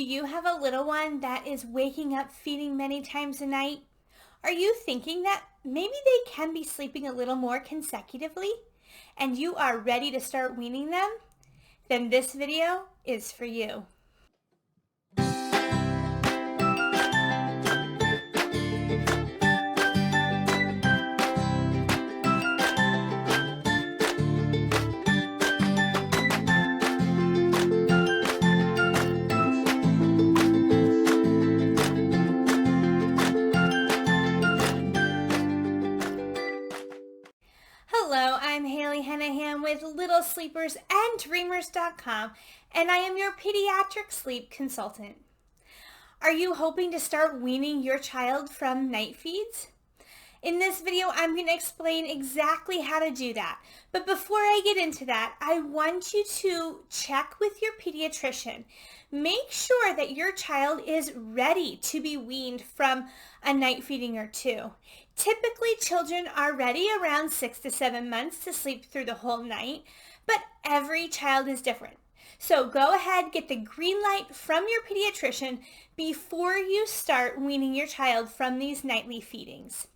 you have a little one that is waking up feeding many times a night? Are you thinking that maybe they can be sleeping a little more consecutively and you are ready to start weaning them? Then this video is for you. Hello, I'm Haley Hennahan with Littlesleepersanddreamers.com, and I am your pediatric sleep consultant. Are you hoping to start weaning your child from night feeds? In this video, I'm going to explain exactly how to do that. But before I get into that, I want you to check with your pediatrician. Make sure that your child is ready to be weaned from a night feeding or two. Typically, children are ready around 6 to 7 months to sleep through the whole night, but every child is different. So go ahead, get the green light from your pediatrician before you start weaning your child from these nightly feedings.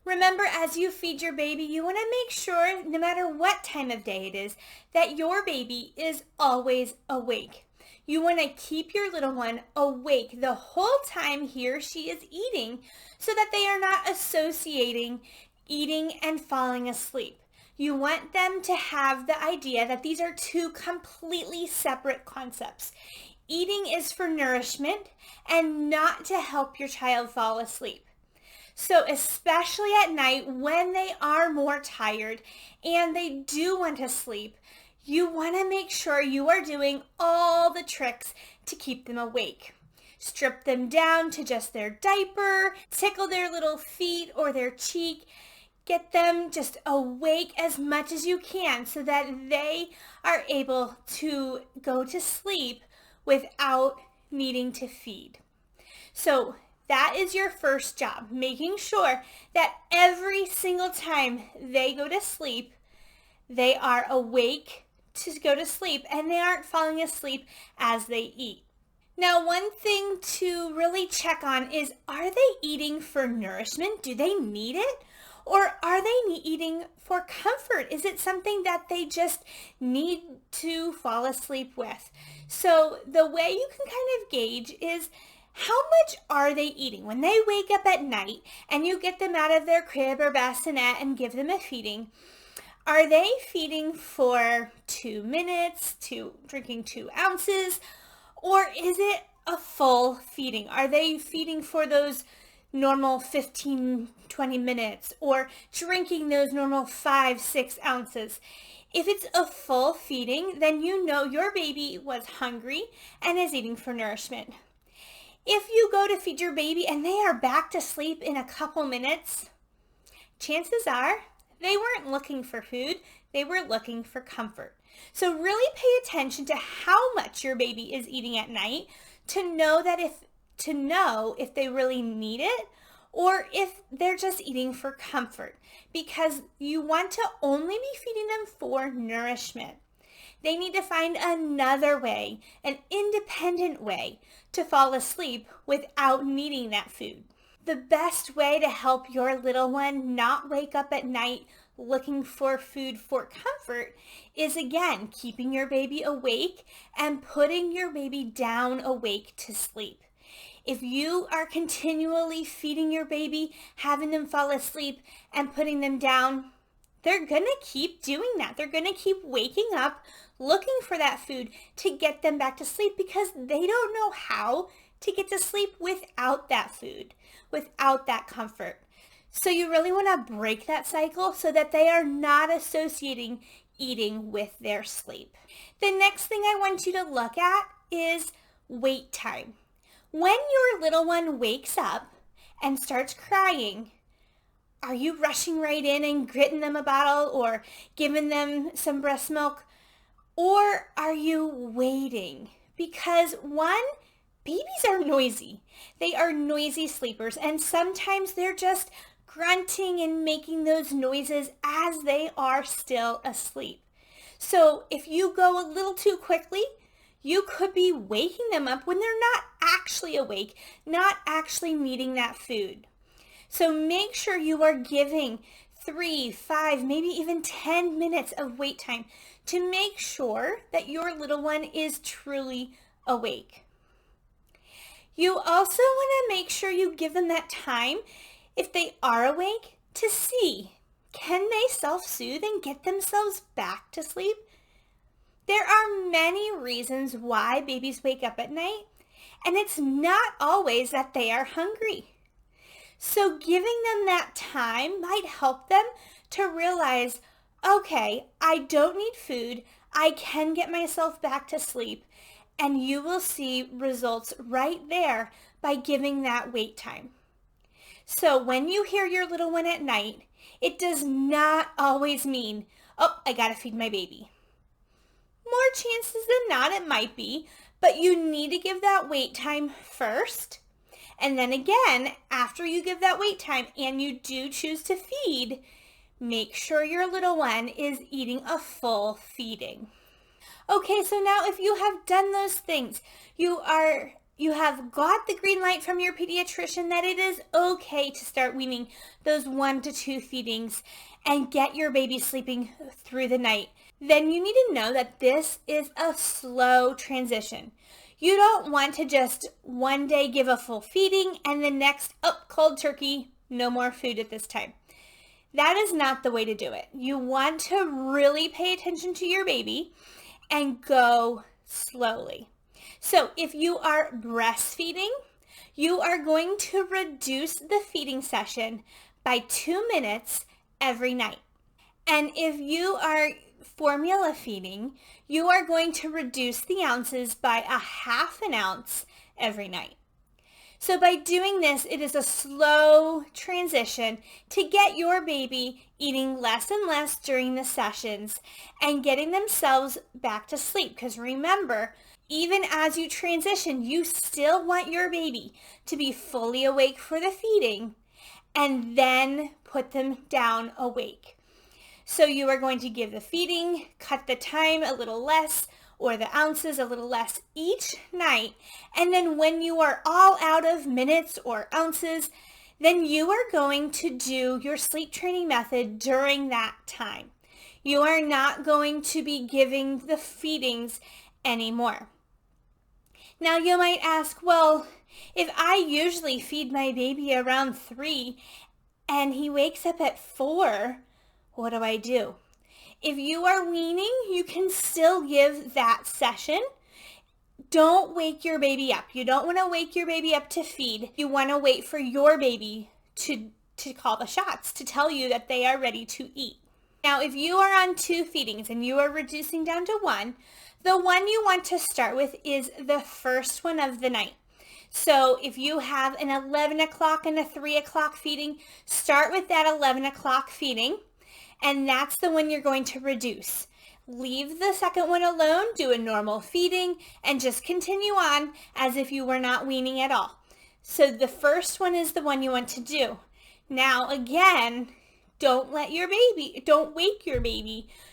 Remember, as you feed your baby, you want to make sure, no matter what time of day it is, that your baby is always awake. You want to keep your little one awake the whole time he or she is eating so that they are not associating eating and falling asleep. You want them to have the idea that these are two completely separate concepts. Eating is for nourishment and not to help your child fall asleep. So especially at night when they are more tired and they do want to sleep, you want to make sure you are doing all the tricks to keep them awake. Strip them down to just their diaper, tickle their little feet or their cheek, get them just awake as much as you can so that they are able to go to sleep without needing to feed. So that is your first job, making sure that every single time they go to sleep, they are awake to go to sleep and they aren't falling asleep as they eat. Now, one thing to really check on is, are they eating for nourishment? Do they need it? Or are they eating for comfort? Is it something that they just need to fall asleep with? So the way you can kind of gauge is, how much are they eating? When they wake up at night and you get them out of their crib or bassinet and give them a feeding, are they feeding for 2 minutes, drinking 2 ounces, or is it a full feeding? Are they feeding for those normal 15, 20 minutes or drinking those normal 5, 6 ounces? If it's a full feeding, then you know your baby was hungry and is eating for nourishment. If you go to feed your baby and they are back to sleep in a couple minutes, chances are they weren't looking for food, they were looking for comfort. So really pay attention to how much your baby is eating at night to know if they really need it or if they're just eating for comfort, because you want to only be feeding them for nourishment. They need to find another way, an independent way to fall asleep without needing that food. The best way to help your little one not wake up at night looking for food for comfort is, again, keeping your baby awake and putting your baby down awake to sleep. If you are continually feeding your baby, having them fall asleep and putting them down, they're going to keep doing that. They're going to keep waking up looking for that food to get them back to sleep because they don't know how to get to sleep without that food, without that comfort. So you really want to break that cycle so that they are not associating eating with their sleep. The next thing I want you to look at is wait time. When your little one wakes up and starts crying, are you rushing right in and getting them a bottle or giving them some breast milk? Or are you waiting? Because one, babies are noisy. They are noisy sleepers, and sometimes they're just grunting and making those noises as they are still asleep. So if you go a little too quickly, you could be waking them up when they're not actually awake, not actually needing that food. So make sure you are giving 3, 5, maybe even 10 minutes of wait time to make sure that your little one is truly awake. You also want to make sure you give them that time, if they are awake, to see, can they self-soothe and get themselves back to sleep? There are many reasons why babies wake up at night, and it's not always that they are hungry. So giving them that time might help them to realize, okay, I don't need food, I can get myself back to sleep, and you will see results right there by giving that wait time. So when you hear your little one at night, it does not always mean, oh, I gotta feed my baby. More chances than not it might be, but you need to give that wait time first. And then again, after you give that wait time and you do choose to feed, make sure your little one is eating a full feeding. Okay, so now if you have done those things, you have got the green light from your pediatrician that it is okay to start weaning those 1 to 2 feedings and get your baby sleeping through the night, then you need to know that this is a slow transition. You don't want to just one day give a full feeding and the next, cold turkey, no more food at this time. That is not the way to do it. You want to really pay attention to your baby and go slowly. So if you are breastfeeding, you are going to reduce the feeding session by 2 minutes every night. And if you are formula feeding, you are going to reduce the ounces by 1/2 ounce every night. So by doing this, it is a slow transition to get your baby eating less and less during the sessions and getting themselves back to sleep. Because remember, even as you transition, you still want your baby to be fully awake for the feeding and then put them down awake. So you are going to give the feeding, cut the time a little less, or the ounces a little less each night. And then when you are all out of minutes or ounces, then you are going to do your sleep training method during that time. You are not going to be giving the feedings anymore. Now you might ask, well, if I usually feed my baby around 3 and he wakes up at 4, what do I do? If you are weaning, you can still give that session. Don't wake your baby up. You don't want to wake your baby up to feed. You want to wait for your baby to call the shots, to tell you that they are ready to eat. Now, if you are on 2 feedings and you are reducing down to 1, the one you want to start with is the first one of the night. So if you have an 11 o'clock and a 3 o'clock feeding, start with that 11 o'clock feeding. And that's the one you're going to reduce. Leave the second one alone, do a normal feeding, and just continue on as if you were not weaning at all. So the first one is the one you want to do. Now again, don't wake your baby.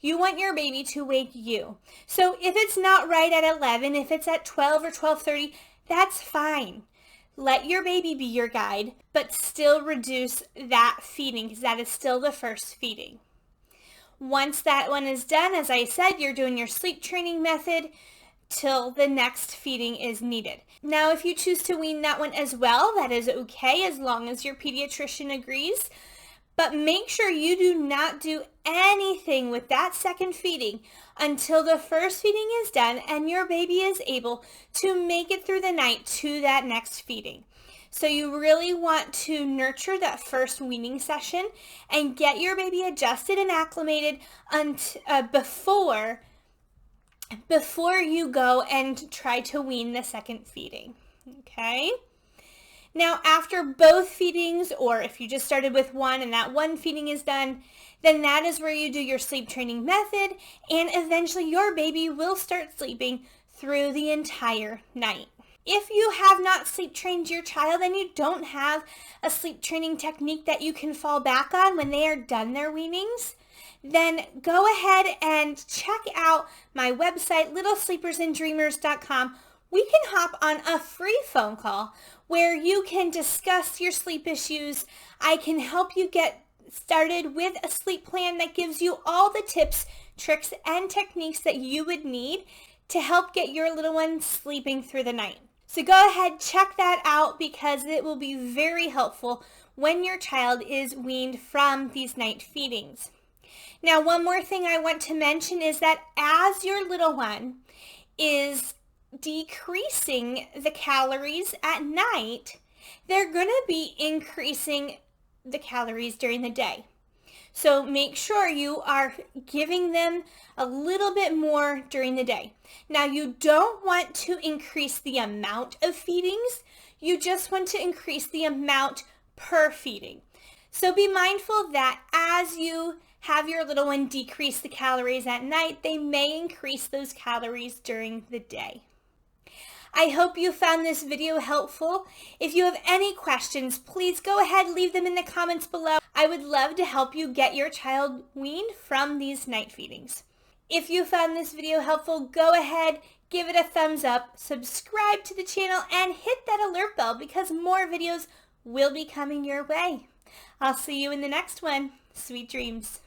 You want your baby to wake you. So if it's not right at 11, if it's at 12 or 12:30, that's fine. Let your baby be your guide, but still reduce that feeding because that is still the first feeding. Once that one is done, as I said, you're doing your sleep training method till the next feeding is needed. Now, if you choose to wean that one as well, that is okay as long as your pediatrician agrees. But make sure you do not do anything with that second feeding until the first feeding is done and your baby is able to make it through the night to that next feeding. So you really want to nurture that first weaning session and get your baby adjusted and acclimated before you go and try to wean the second feeding. Okay? Now, after both feedings, or if you just started with one and that one feeding is done, then that is where you do your sleep training method, and eventually your baby will start sleeping through the entire night. If you have not sleep trained your child and you don't have a sleep training technique that you can fall back on when they are done their weanings, then go ahead and check out my website, Littlesleepersanddreamers.com, we can hop on a free phone call where you can discuss your sleep issues. I can help you get started with a sleep plan that gives you all the tips, tricks, and techniques that you would need to help get your little one sleeping through the night. So go ahead, check that out because it will be very helpful when your child is weaned from these night feedings. Now, one more thing I want to mention is that as your little one is decreasing the calories at night, they're going to be increasing the calories during the day. So make sure you are giving them a little bit more during the day. Now, you don't want to increase the amount of feedings. You just want to increase the amount per feeding. So be mindful that as you have your little one decrease the calories at night, they may increase those calories during the day. I hope you found this video helpful. If you have any questions, please go ahead, leave them in the comments below. I would love to help you get your child weaned from these night feedings. If you found this video helpful, go ahead, give it a thumbs up, subscribe to the channel, and hit that alert bell because more videos will be coming your way. I'll see you in the next one. Sweet dreams.